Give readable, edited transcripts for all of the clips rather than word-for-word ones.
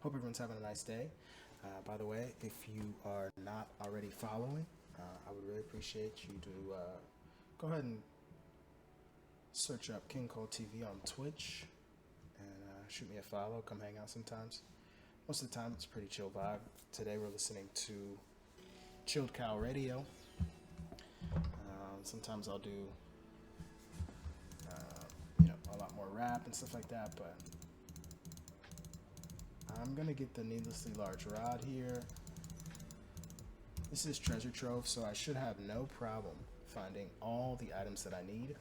Hope everyone's having a nice day. By the way, if you are not already following, I would really appreciate you to go ahead and search up KingColeTV on Twitch and shoot me a follow. Come hang out sometimes. Most of the time, it's a pretty chill vibe. Today, we're listening to Chilled Cow Radio. Sometimes I'll do, a lot more rap and stuff like that, but I'm gonna get the needlessly large rod here. This is treasure trove, so I should have no problem finding all the items that I need.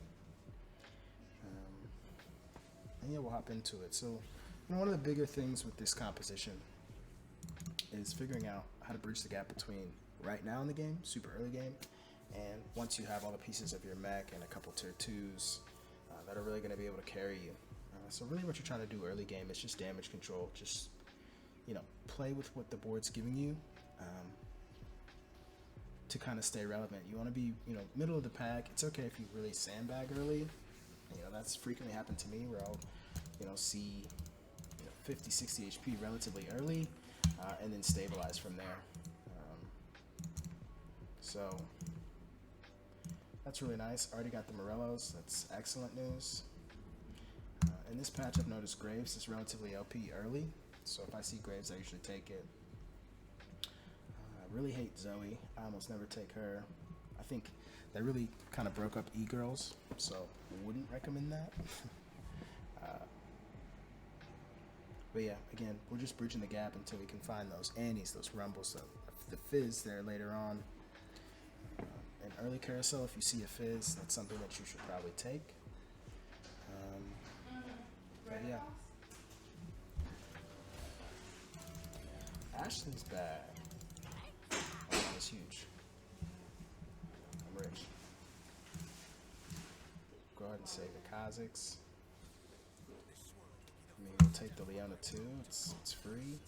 And yeah, we'll hop into it. So, one of the bigger things with this composition is figuring out how to bridge the gap between right now in the game, super early game, and once you have all the pieces of your mech and a couple tier 2s that are really going to be able to carry you. So really what you're trying to do early game is just damage control. Just, play with what the board's giving you to kind of stay relevant. You want to be, middle of the pack. It's okay if you really sandbag early. That's frequently happened to me where I'll, see 50, 60 HP relatively early and then stabilize from there. So that's really nice. Already got the Morellos. That's excellent news. In this patch, I've noticed Graves is relatively LP early. So if I see Graves, I usually take it. I really hate Zoe. I almost never take her. I think they really kind of broke up e-girls, so I wouldn't recommend that. But yeah, again, we're just bridging the gap until we can find those Annies, those Rumbles, so the Fizz there later on. In early carousel, if you see a Fizz, that's something that you should probably take. But yeah. Ashley's bad. Oh, that's huge. I'm rich. Go ahead and save the Kazakhs. I mean, we'll take the Leona too. It's free.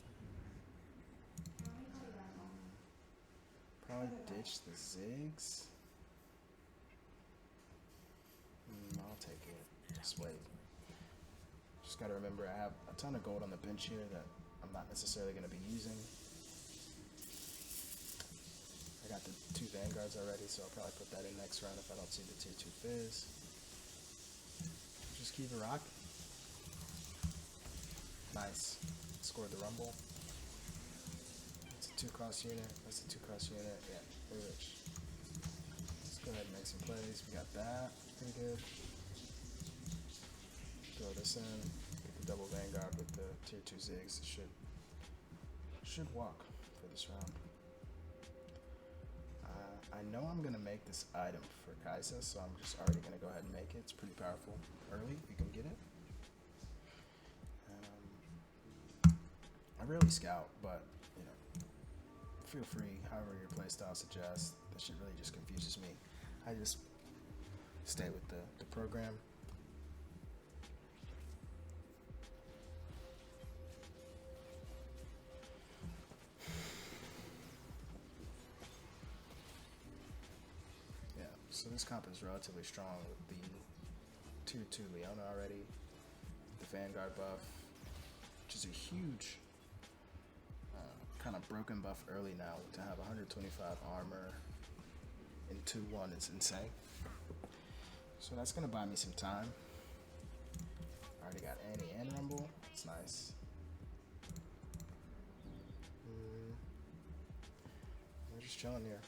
Probably ditch the Ziggs. I'll take it. Just wait. Just gotta remember I have a ton of gold on the bench here that I'm not necessarily gonna be using. I got the 2 Vanguards already, so I'll probably put that in next round if I don't see the tier 2 Fizz. Just keep it rocking. Nice. Scored the Rumble. It's a 2-cost unit. That's a 2-cost unit. Yeah, we're rich. Let's go ahead and make some plays. We got that. Pretty good. Throw this in. Get the double Vanguard with the tier 2 Ziggs. It should walk for this round. I know I'm going to make this item for Kaisa, so I'm just already going to go ahead and make it. It's pretty powerful early if you can get it. I rarely scout, but, feel free, however your playstyle suggests. That shit really just confuses me. I just stay with the program. So this comp is relatively strong with the tier 2 Leona already, the Vanguard buff, which is a huge kind of broken buff early now. To have 125 armor in 2-1 is insane. So that's going to buy me some time. I already got Annie and Rumble. It's nice. We're just chilling here.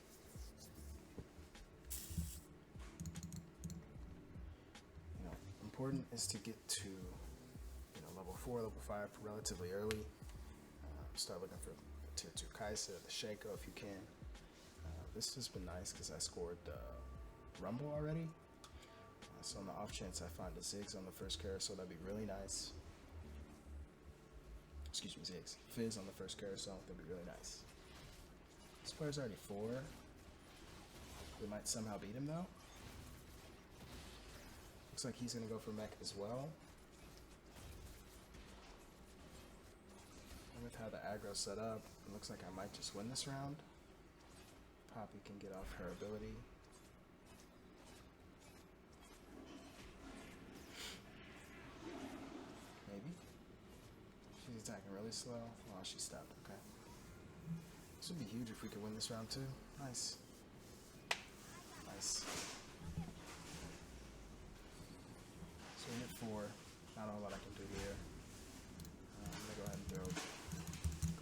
Important is to get to level 4, level 5 relatively early. Start looking for the tier 2 Kaisa, the Shaco if you can. This has been nice because I scored the Rumble already. So on the off chance I find the Ziggs on the first carousel, that'd be really nice. Excuse me, Ziggs. Fizz on the first carousel, that'd be really nice. This player's already 4. We might somehow beat him though. Looks like he's going to go for mech as well. And with how the aggro's set up, it looks like I might just win this round. Poppy can get off her ability. Maybe. She's attacking really slow. Oh, she stopped. Okay. This would be huge if we could win this round too. Nice. Nice. So we hit 4. Not a whole lot I can do here. I'm gonna go ahead and throw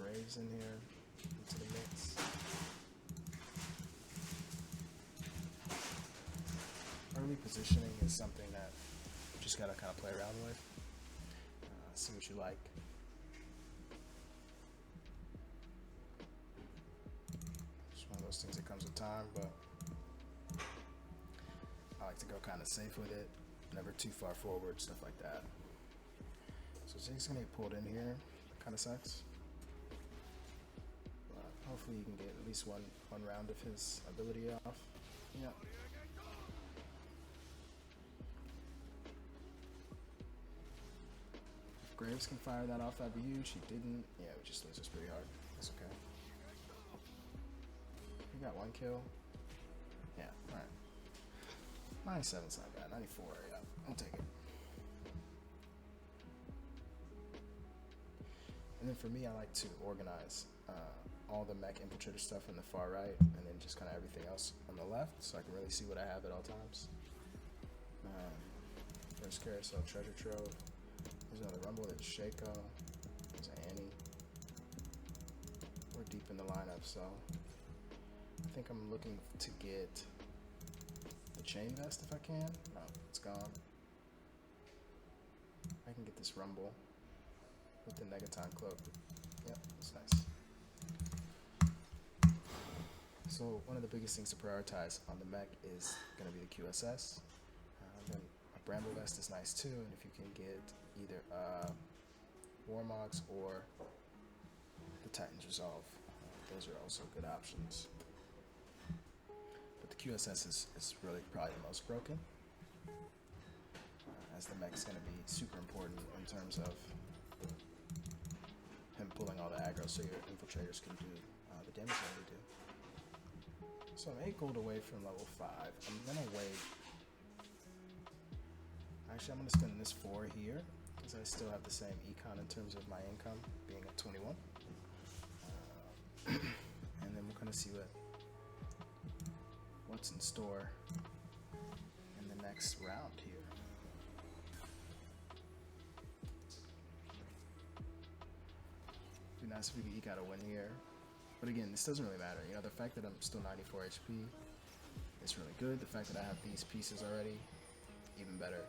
Graves in here into the mix. Early positioning is something that you just gotta kind of play around with. See what you like. It's one of those things that comes with time, but I like to go kind of safe with it. Never too far forward, stuff like that. So Jake's gonna get pulled in here. Kind of sucks. But hopefully you can get at least one round of his ability off. Yeah. If Graves can fire that off, that'd be huge. He didn't. Yeah, we just lose this pretty hard. That's okay. We got 1 kill. Yeah, alright. 97's not bad. 94, yeah. I'll take it. And then for me, I like to organize all the Mech Infiltrator stuff in the far right, and then just kind of everything else on the left, so I can really see what I have at all times. First carousel, treasure trove. There's another rumble. There's Shaco. There's Annie. We're deep in the lineup, so I think I'm looking to get the chain vest if I can. No, it's gone. I can get this rumble with the Negaton cloak. Yep, that's nice. So one of the biggest things to prioritize on the mech is going to be the QSS. Then a Bramble Vest is nice too, and if you can get either Warmogs or the Titan's Resolve, those are also good options. But the QSS is really probably the most broken, as the mech's going to be super important in terms of him pulling all the aggro so your infiltrators can do the damage that they do. So I'm 8 gold away from level 5. I'm gonna wait. Actually, I'm gonna spend this 4 here because I still have the same econ in terms of my income being at 21. And then we're gonna see what's in store in the next round here. Be nice if we could eke out a win here. But again, this doesn't really matter. You know, the fact that I'm still 94 HP is really good. The fact that I have these pieces already, even better.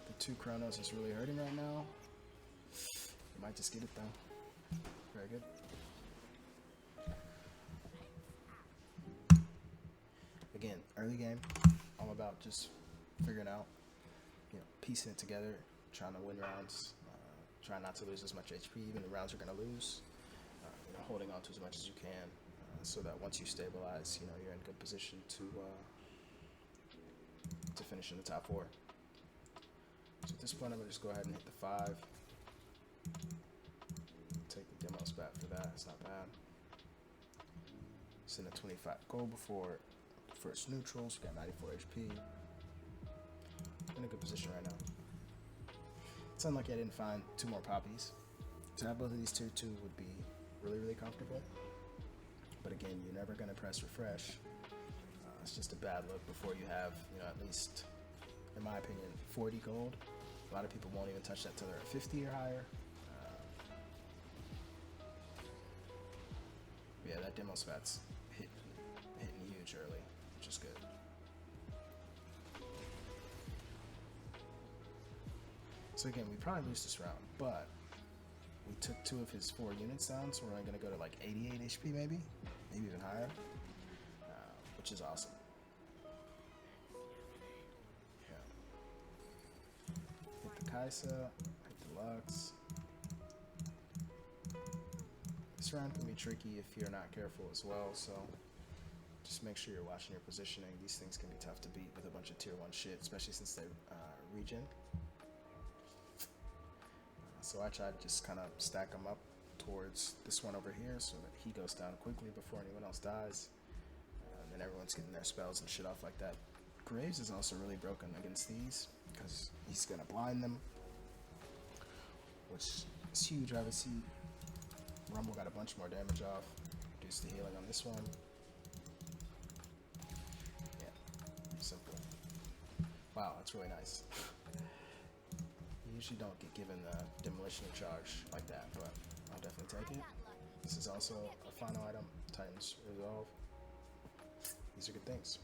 The 2 Chronos is really hurting right now. I might just get it though. Very good. Again, early game, all about just figuring out, piecing it together, trying to win rounds, trying not to lose as much HP, even the rounds you're going to lose, holding on to as much as you can, so that once you stabilize, you're in good position to finish in the top 4. So at this point, I'm going to just go ahead and hit the 5. Take the demo spat for that, it's not bad. Send a 25 gold before the first neutrals, we got 94 HP. In a good position right now. It's unlucky I didn't find 2 more poppies. To have both of these tier 2 would be really, really comfortable. But again, you're never going to press refresh. It's just a bad look before you have, at least, in my opinion, 40 gold. A lot of people won't even touch that till they're at 50 or higher. Yeah, that demo spat's hitting huge early, which is good. So again, we probably lose this round, but we took 2 of his 4 units down, so we're only going to go to like 88 HP maybe even higher, which is awesome. Yeah. Hit the Kaisa, hit the Lux. This round can be tricky if you're not careful as well, so just make sure you're watching your positioning. These things can be tough to beat with a bunch of tier 1 shit, especially since they regen. So I try to just kind of stack them up towards this one over here so that he goes down quickly before anyone else dies. And then everyone's getting their spells and shit off like that Graves is also really broken against these because he's gonna blind them, which is huge. Obviously, Rumble got a bunch more damage off. Reduce the healing on this one. Yeah, simple. Wow, that's really nice. You usually don't get given the demolition charge like that, but I'll definitely take it. This is also a final item, Titan's Resolve. These are good things.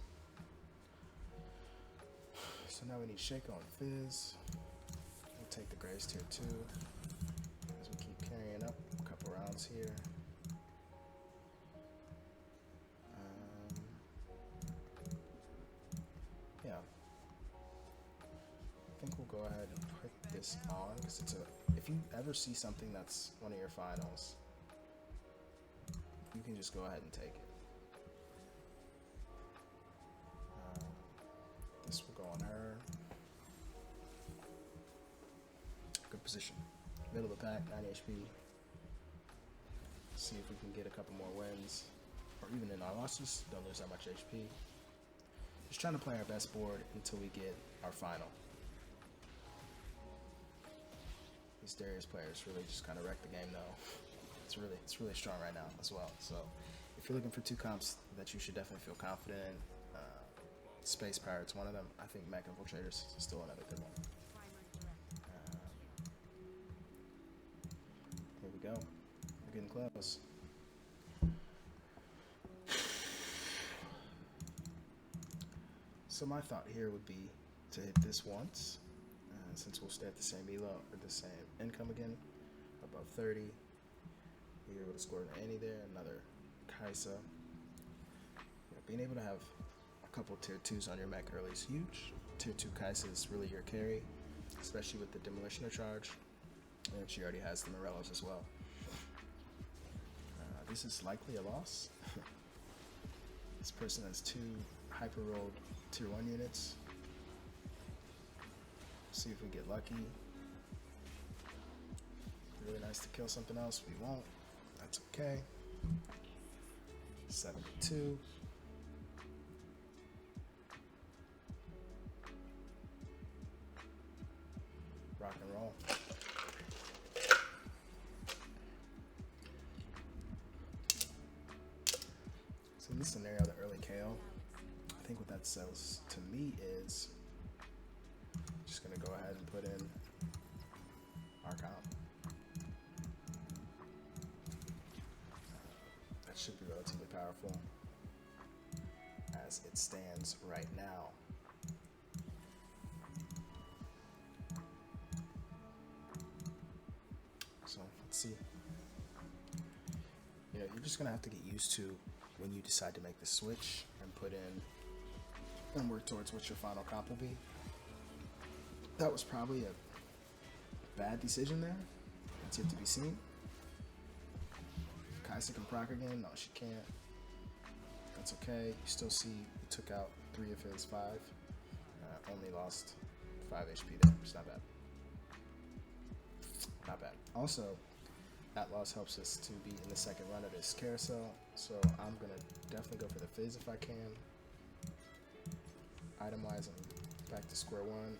So now we need Shaco and Fizz. We'll take the Graves tier 2 as we keep carrying up a couple rounds here. Yeah. I think we'll go ahead and put this on because it's a. If you ever see something that's one of your finals, you can just go ahead and take it. This will go on her. Good position. Middle of the pack, 9 HP. See if we can get a couple more wins. Or even in our losses, don't lose that much HP. Just trying to play our best board until we get our final. These Darius players really just kind of wreck the game though. It's really strong right now as well. So if you're looking for 2 comps that you should definitely feel confident in, Space Pirate's one of them. I think Mech Infiltrator is still another good one. Here we go. We're getting close. So my thought here would be to hit this once, since we'll stay at the same elo or the same income again, above 30. You're able to score an Annie there, another Kaisa. Being able to have couple tier 2s on your mech early is huge. Tier 2 Kaisa is really your carry, especially with the Demolitioner charge, and she already has the Morellos as well. This is likely a loss. This person has 2 hyper rolled tier 1 units. See if we get lucky. Really nice to kill something else. We won't. That's okay. 72. Rock and roll. So in this scenario, the early KO, I think what that says to me is just gonna go ahead and put in our comp. That should be relatively powerful as it stands right now. So let's see. You know, you're just gonna have to get used to when you decide to make the switch and put in and work towards what your final comp will be. That was probably a bad decision there. It's yet to be seen. Kaisa can proc again. No, she can't. That's okay. You still see you took out 3 of his 5. Only lost 5 HP there. It's not bad. Not bad. Also, that loss helps us to be in the second run of this carousel. So I'm going to definitely go for the Fizz if I can. Item-wise, I'm back to square one.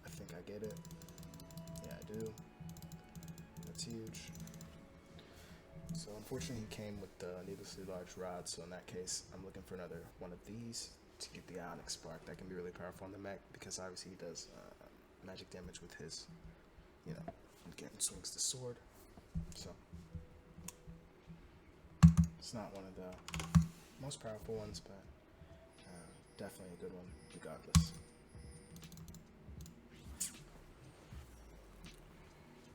I think I get it. Yeah, I do. That's huge. So unfortunately he came with the needlessly large rod, so in that case I'm looking for another one of these to get the Ionic Spark. That can be really powerful on the mech because obviously he does magic damage with his, you know, again swings the sword. So it's not one of the most powerful ones, but definitely a good one regardless.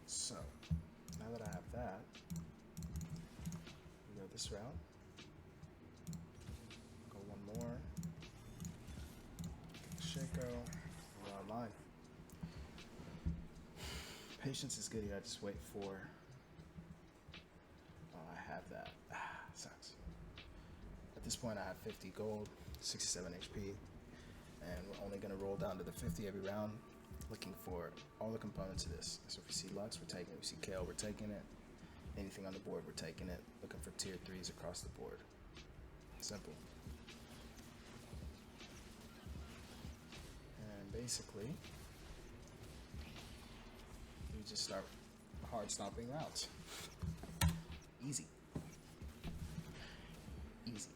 So now that I have that, we go this route. Go one more. Shaco. We're online. Patience is good here. I just wait for. Oh, I have that. Sucks. At this point, I have 50 gold, 67 HP, and we're only going to roll down to the 50 every round, looking for all the components of this. So if we see Lux, we're taking it. We see Kale, we're taking it. Anything on the board, we're taking it. Looking for tier 3s across the board. Simple. basically, you just start hard stomping routes. Easy. Easy.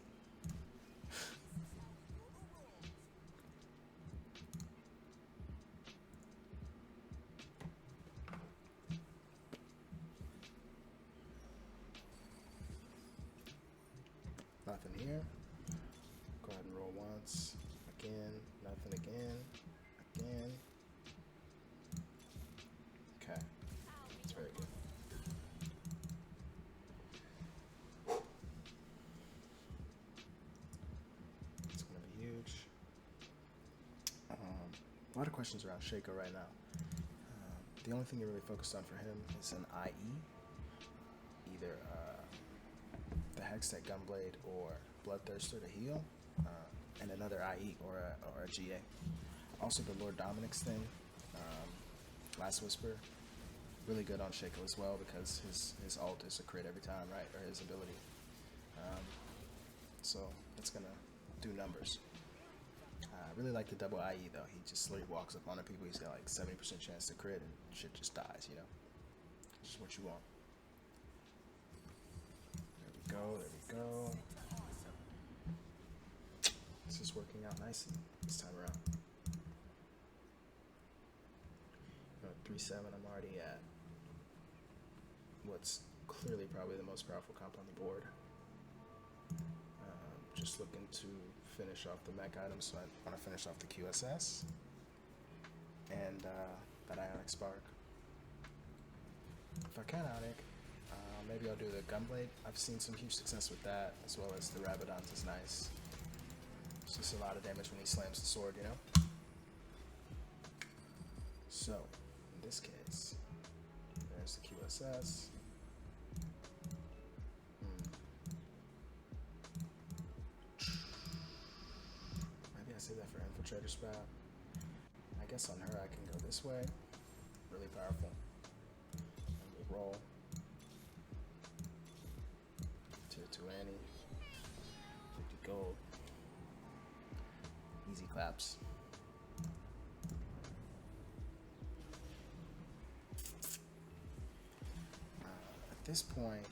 Nothing here. Go ahead and roll once. Again. Nothing again. Again. Okay. That's very good. It's going to be huge. A lot of questions around Shaco right now. The only thing you're really focused on for him is an IE. Either the Hextech Gunblade or Bloodthirster to heal, and another IE or a GA. Also the Lord Dominic's thing, Last Whisper, really good on Shaco as well because his ult is a crit every time, right? Or his ability. So it's gonna do numbers. I really like the double IE though. He just literally walks up on people. He's got like 70% chance to crit and shit just dies, you know? This is what you want. There we go, there we go. This is working out nicely this time around. 3-7, I'm already at what's clearly probably the most powerful comp on the board. Just looking to finish off the mech items, so I want to finish off the QSS and that Ionic Spark. If I can Ionic, maybe I'll do the Gunblade. I've seen some huge success with that, as well as the Rabadons is nice. It's just a lot of damage when he slams the sword, you know? So, in this case, there's the QSS. Maybe I save that for Infiltrator Spout. I guess on her I can go this way. Really powerful. And we roll. Tier 2 Annie. 50 gold. Easy claps. At this point,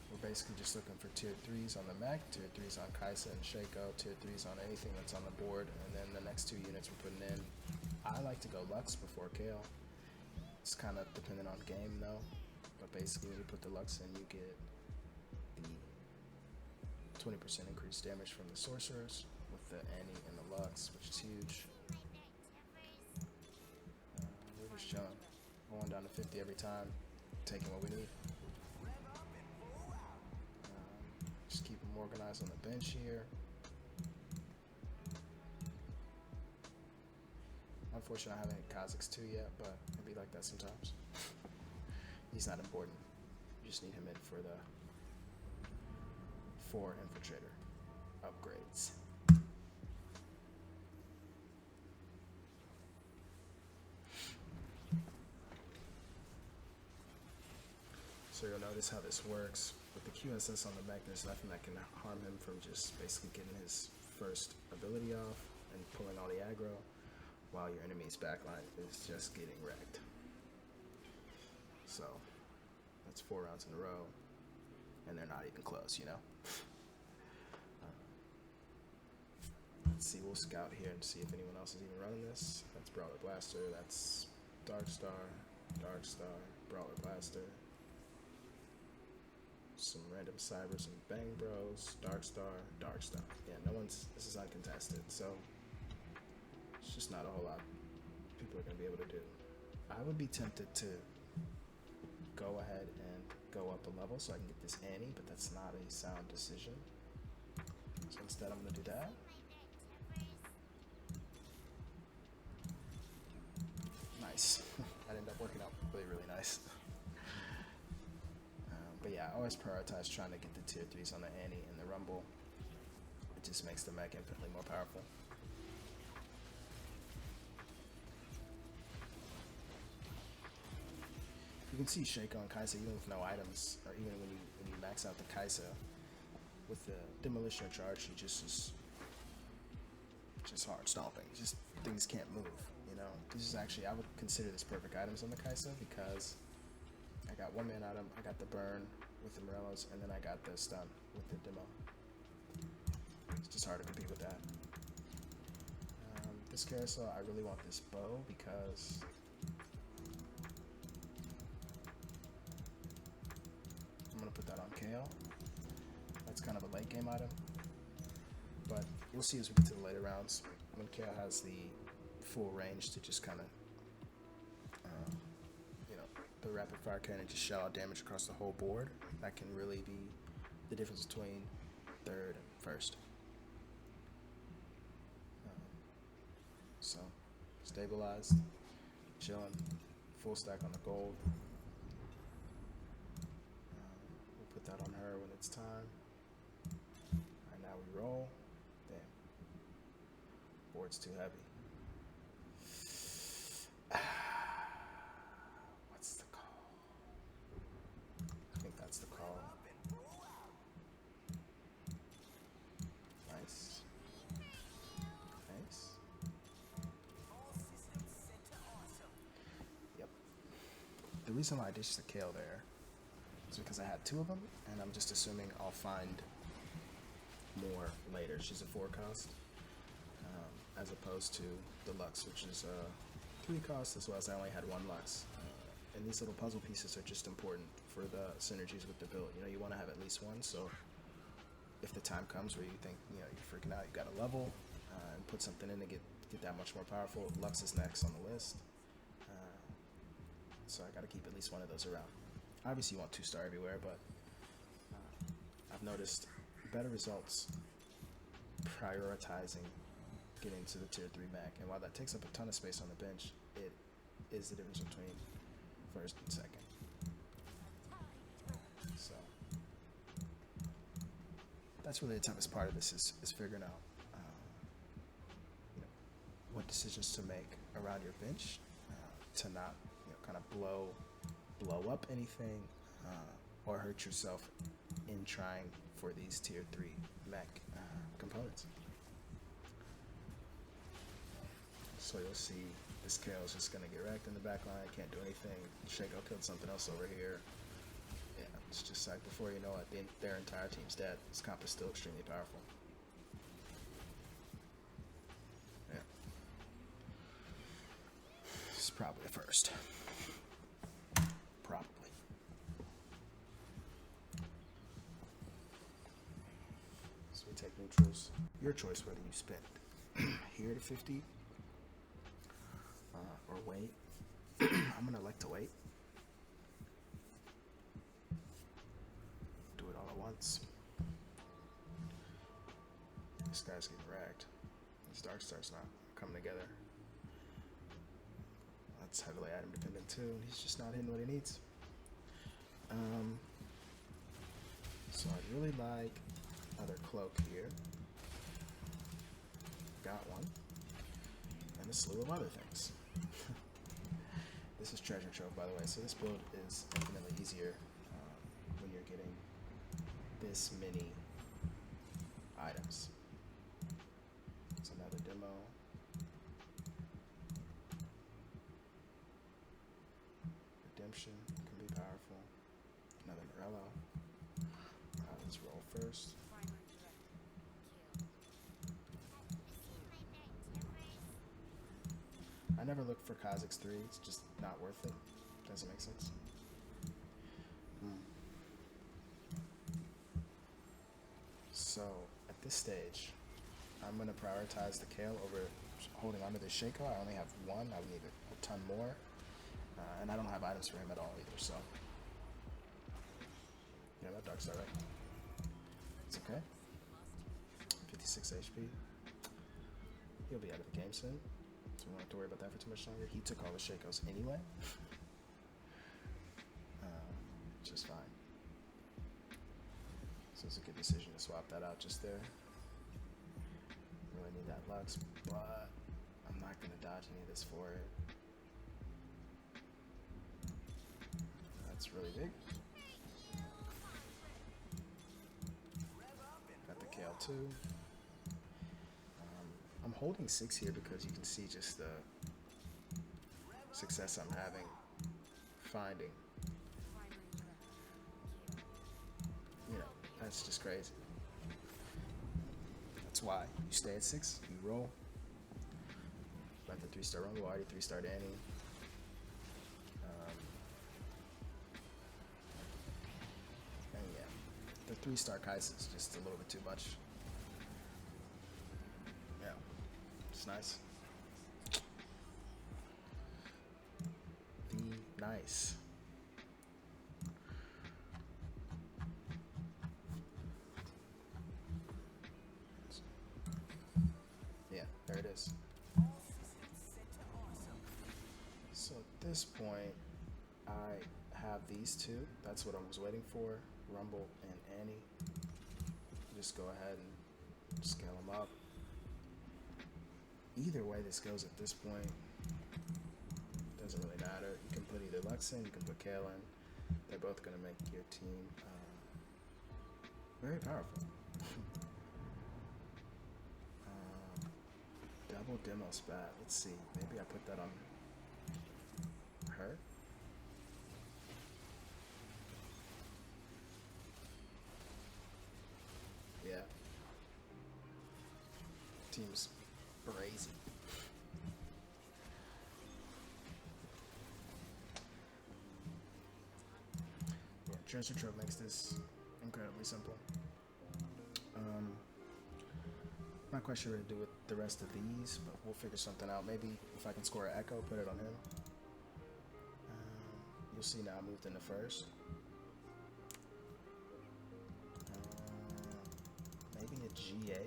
we're basically just looking for tier 3s on the mech, tier 3s on Kaisa and Shaco, tier 3s on anything that's on the board, and then the next 2 units we're putting in. I like to go Lux before Kale. It's kind of dependent on game though, but basically when you put the Lux in, you get the 20% increased damage from the sorcerers with the Annie and the Lux, which is huge. We're just chilling. Going down to 50 every time, taking what we need. Just keep them organized on the bench here. Unfortunately, I haven't hit Kha'Zix 2 yet, but it'll be like that sometimes. He's not important. You just need him in for the 4 Infiltrator upgrades. So you'll notice how this works. With the QSS on the mech, there's nothing that can harm him from just basically getting his first ability off and pulling all the aggro, while your enemy's backline is just getting wrecked. So that's 4 rounds in a row, and they're not even close, you know? Let's see, we'll scout here and see if anyone else is even running this. That's Brawler Blaster, that's Darkstar, Brawler Blaster. Some random Cybers and Bang Bros, Darkstar. Yeah, no one's, this is uncontested, so it's just not a whole lot people are going to be able to do. I would be tempted to go ahead and go up a level so I can get this Annie, but that's not a sound decision. So instead I'm going to do that. Nice. That ended up working out really, really nice. But yeah, I always prioritize trying to get the tier 3s on the Annie and the Rumble. It just makes the mech infinitely more powerful. You can see Shaco and Kaisa even with no items, or even when you max out the Kaisa with the Demolition Charge, he just is just hard stomping. Just things can't move. You know, this is actually, I would consider this perfect items on the Kaisa because I got one man item, I got the burn with the Morellos, and then I got the stun with the demo. It's just hard to compete with that. This carousel, I really want this bow because I'm gonna put that on Kale. That's kind of a late game item, but we'll see as we get to the later rounds when Kale has the full range to just kind of, you know, the rapid fire cannon just shell out damage across the whole board. That can really be the difference between third and first. So, stabilized, chilling, full stack on the gold. We'll put that on her when it's time. Alright, now we roll. Damn. Board's too heavy. What's the call? I think that's the call. Nice. Nice. The reason why I ditched the Kale there is because I had two of them, and I'm just assuming I'll find more later. She's a 4 cost, as opposed to the Lux, which is a 3 cost, as well as I only had 1 Lux. And these little puzzle pieces are just important for the synergies with the build. You know, you want to have at least one, so if the time comes where you think, you know, you're freaking out, you got to level and put something in to get that much more powerful. Lux is next on the list. So I got to keep at least one of those around. Obviously you want 2-star everywhere, but I've noticed better results prioritizing getting to the tier 3 mech. And while that takes up a ton of space on the bench, it is the difference between first and second. So that's really the toughest part of this is figuring out you know, what decisions to make around your bench to not, you know, kind of blow up anything or hurt yourself in trying for these tier 3 mech components. So you'll see this Kale is just gonna get wrecked in the back line, can't do anything. Shaco killed something else over here. Yeah, it's just like before you know it, their entire team's dead. This comp is still extremely powerful. Yeah. This is probably the first. Probably. So we take neutrals. Your choice whether you spend here to 50 or wait. I'm gonna elect to wait. Do it all at once. This guy's getting wrecked. This Dark Star's not coming together. That's heavily item dependent too, and he's just not hitting what he needs. So I'd really like another cloak here. Got one. And a slew of other things. This is treasure trove, by the way, so this build is infinitely easier when you're getting this many items. It's another demo. Redemption can be powerful. Another Morello. Let's roll first. I never look for Kha'Zix 3, it's just not worth it. Doesn't make sense. So, at this stage, I'm going to prioritize the Kale over holding onto this Shaco. I only have one, I would need a ton more. And I don't have items for him at all either, so. Yeah, that Dark Star, right? It's okay. 56 HP. He'll be out of the game soon. So we don't have to worry about that for too much longer. He took all the Shakos anyway. Just fine. So it's a good decision to swap that out just there. Really need that Lux, but I'm not going to dodge any of this for it. That's really big. Got the Kale too. I'm holding 6 here because you can see just the success I'm having finding. You know, that's just crazy. That's why you stay at 6, you roll. Let the 3-star rumble, already 3-star Danny. And yeah, the 3-star Kai'Sa is just a little bit too much. Yeah, it's nice. Be nice. Yeah, there it is. So at this point, I have these two. That's what I was waiting for, Rumble and Annie. Just go ahead and scale them up. Either way this goes at this point, doesn't really matter. You can put either Lux in, you can put Kayle in. They're both going to make your team very powerful. Double demo spat. Let's see. Maybe I put that on her. Yeah. Team's crazy. Yeah, treasure trove makes this incredibly simple. Not quite sure what to do with the rest of these, but we'll figure something out. Maybe if I can score an echo, put it on him. You'll see now I moved into first. Maybe a GA.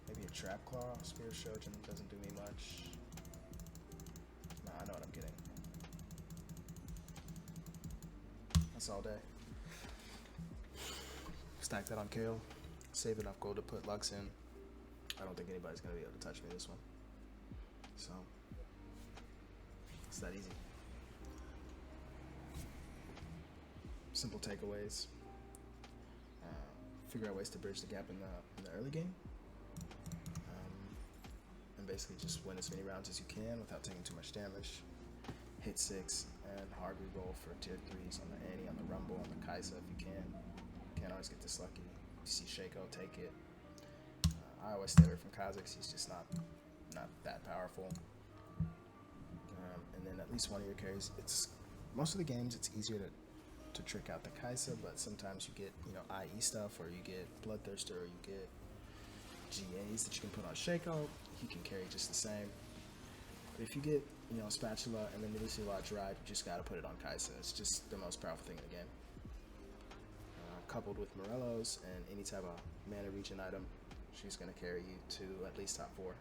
Maybe a Trap Claw. Spear Shojin doesn't do me much. Nah, I know what I'm getting. That's all day. Stack that on Kayle. Save enough gold to put Lux in. I don't think anybody's going to be able to touch me this one. So, it's that easy. Simple takeaways. Figure out ways to bridge the gap in the early game. And basically just win as many rounds as you can without taking too much damage. Hit 6 and hard reroll for tier 3s on the Annie, on the Rumble, on the Kai'Sa if you can. Can't always get this lucky. You see Shaco, take it. I always stay away from Kha'Zix. He's just not that powerful. And then at least one of your carries. It's most of the games. It's easier to trick out the Kai'Sa, but sometimes you get IE stuff, or you get Bloodthirster, or you get GAs that you can put on Shaco. He can carry just the same. But if you get Spatula and then Medusa Lodge Ride, you just gotta put it on Kai'Sa. It's just the most powerful thing in the game. Coupled with Morello's and any type of mana regen item, she's going to carry you to at least top 4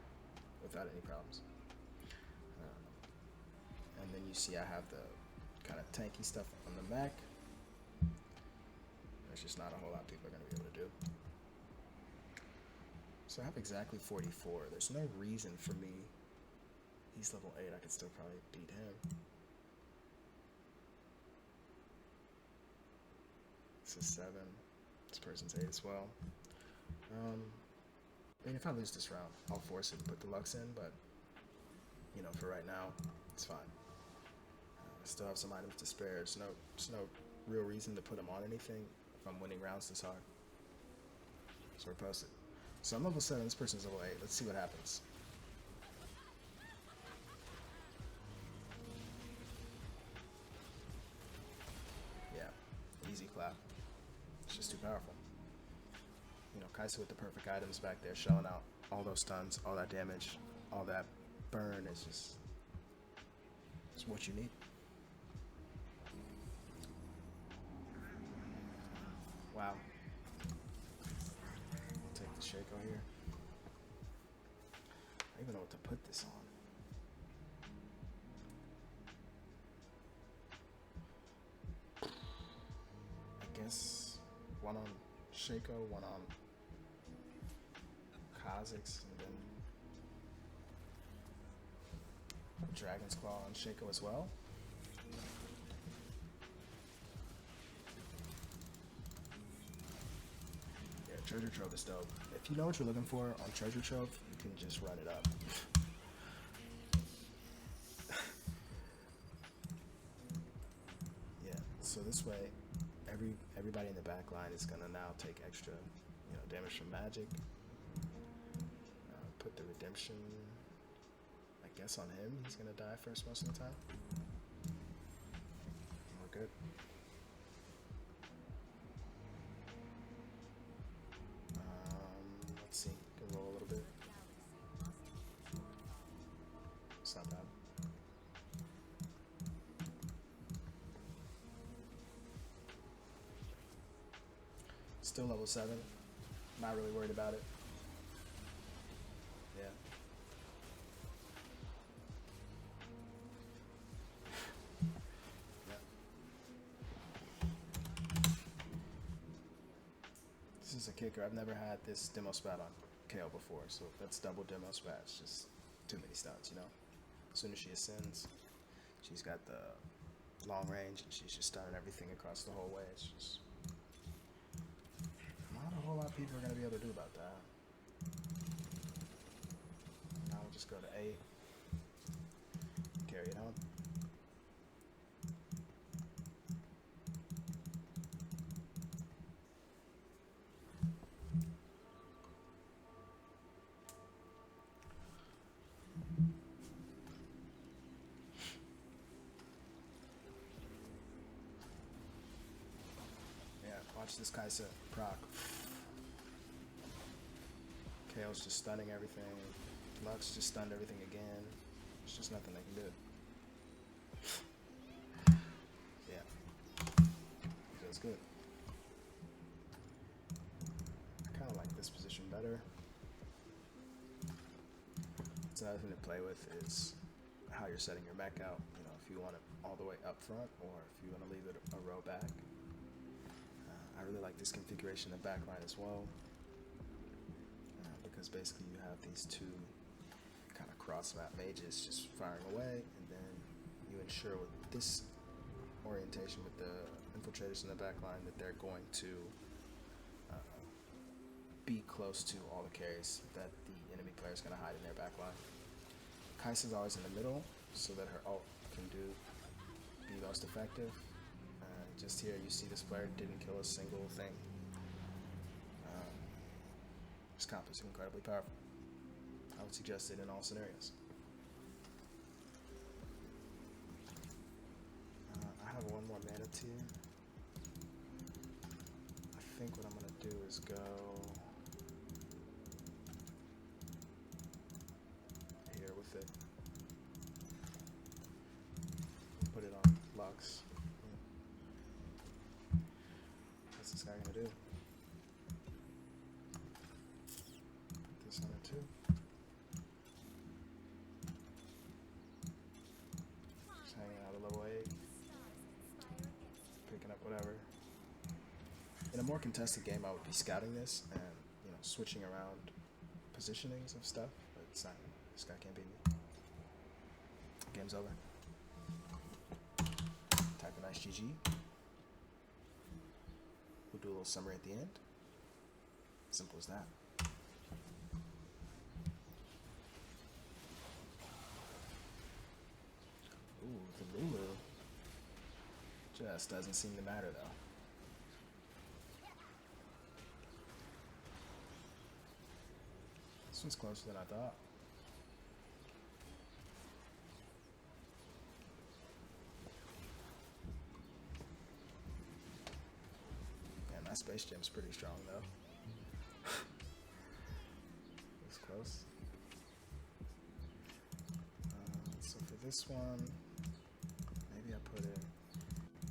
without any problems. And then you see I have the kind of tanky stuff on the Mech. There's just not a whole lot people are going to be able to do. So I have exactly 44. There's no reason for me. He's level 8. I could still probably beat him. This is 7. This person's 8 as well. I mean, if I lose this round, I'll force it to put the Lux in, but for right now, it's fine. I still have some items to spare. There's no real reason to put them on anything if I'm winning rounds this hard. So we're posted. So I'm level 7. This person's level 8. Let's see what happens. Yeah, easy clap. It's just too powerful. Kai'Sa with the perfect items back there, shelling out all those stuns, all that damage, all that burn is just it's what you need. Wow. I'll take the Shaco here. I don't even know what to put this on. I guess one on Shaco, one on Kha'Zix, and then Dragon's Claw on Shaco as well. Yeah, treasure trove is dope. if you know what you're looking for on Treasure Trove, you can just run it up. Yeah, so this way, everybody in the back line is gonna now take extra, damage from magic. Put the redemption, I guess, on him. He's gonna die first most of the time. We're good. Let's see, can roll a little bit. It's not bad. Still level 7. Not really worried about it. Yeah. Yeah. This is a kicker. I've never had this demo spat on KO before, so that's double demo spat. It's just too many stuns, As soon as she ascends, she's got the long range, and she's just stunning everything across the whole way. It's just not a whole lot of people are going to be able to do about that. Now we'll just go to A, carry it on. Yeah, watch this Kai'Sa proc. KO's just stunning everything. Lux just stunned everything again. There's just nothing they can do. Yeah. Feels good. I kind of like this position better. It's another thing to play with is how you're setting your mech out. If you want it all the way up front or if you want to leave it a row back. I really like this configuration in the back line as well. Because basically you have these two kind of cross-map mages just firing away, and then you ensure with this orientation with the infiltrators in the back line that they're going to be close to all the carries that the enemy player is going to hide in their back line. Kai'Sa's always in the middle so that her ult can be most effective. Just here you see this player didn't kill a single thing. This comp is incredibly powerful. I would suggest it in all scenarios. I have one more mana tier. I think what I'm going to do is go here with it. Put it on Lux. What's this guy going to do? Too. Just hanging out at level 8, picking up whatever. In a more contested game, I would be scouting this and switching around positionings of stuff, but it's not. This guy can't beat me. Game's over. Type a nice GG. We'll do a little summary at the end. Simple as that. Ooh, the Lulu just doesn't seem to matter though. This one's closer than I thought. Man, that Space Gem's pretty strong though. It's close. So for this one, maybe I put it,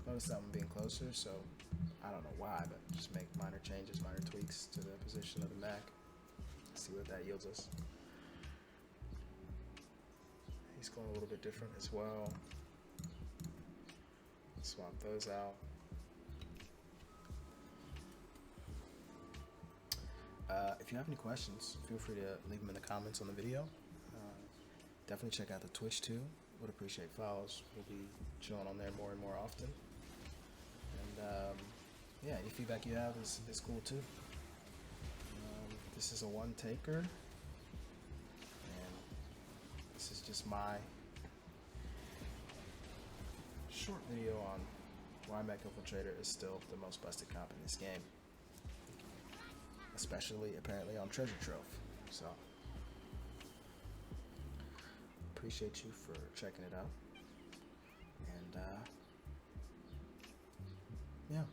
notice that one being closer, so I don't know why, but just make minor changes, minor tweaks to the position of the mech. See what that yields us. He's going a little bit different as well. Swap those out. If you have any questions, feel free to leave them in the comments on the video. Definitely check out the Twitch too. Would appreciate follows. We'll be chilling on there more and more often. And yeah, any feedback you have is cool too. This is a one taker, and this is just my short video on why Mech Infiltrator is still the most busted comp in this game, especially apparently on Treasure Trove. So appreciate you for checking it out, and yeah,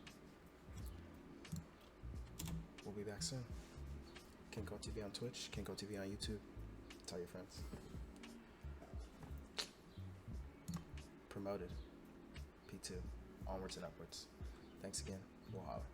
we'll be back soon. KingColeTV on Twitch, KingColeTV on YouTube. Tell your friends. Promoted. P2. Onwards and upwards. Thanks again. We'll holler.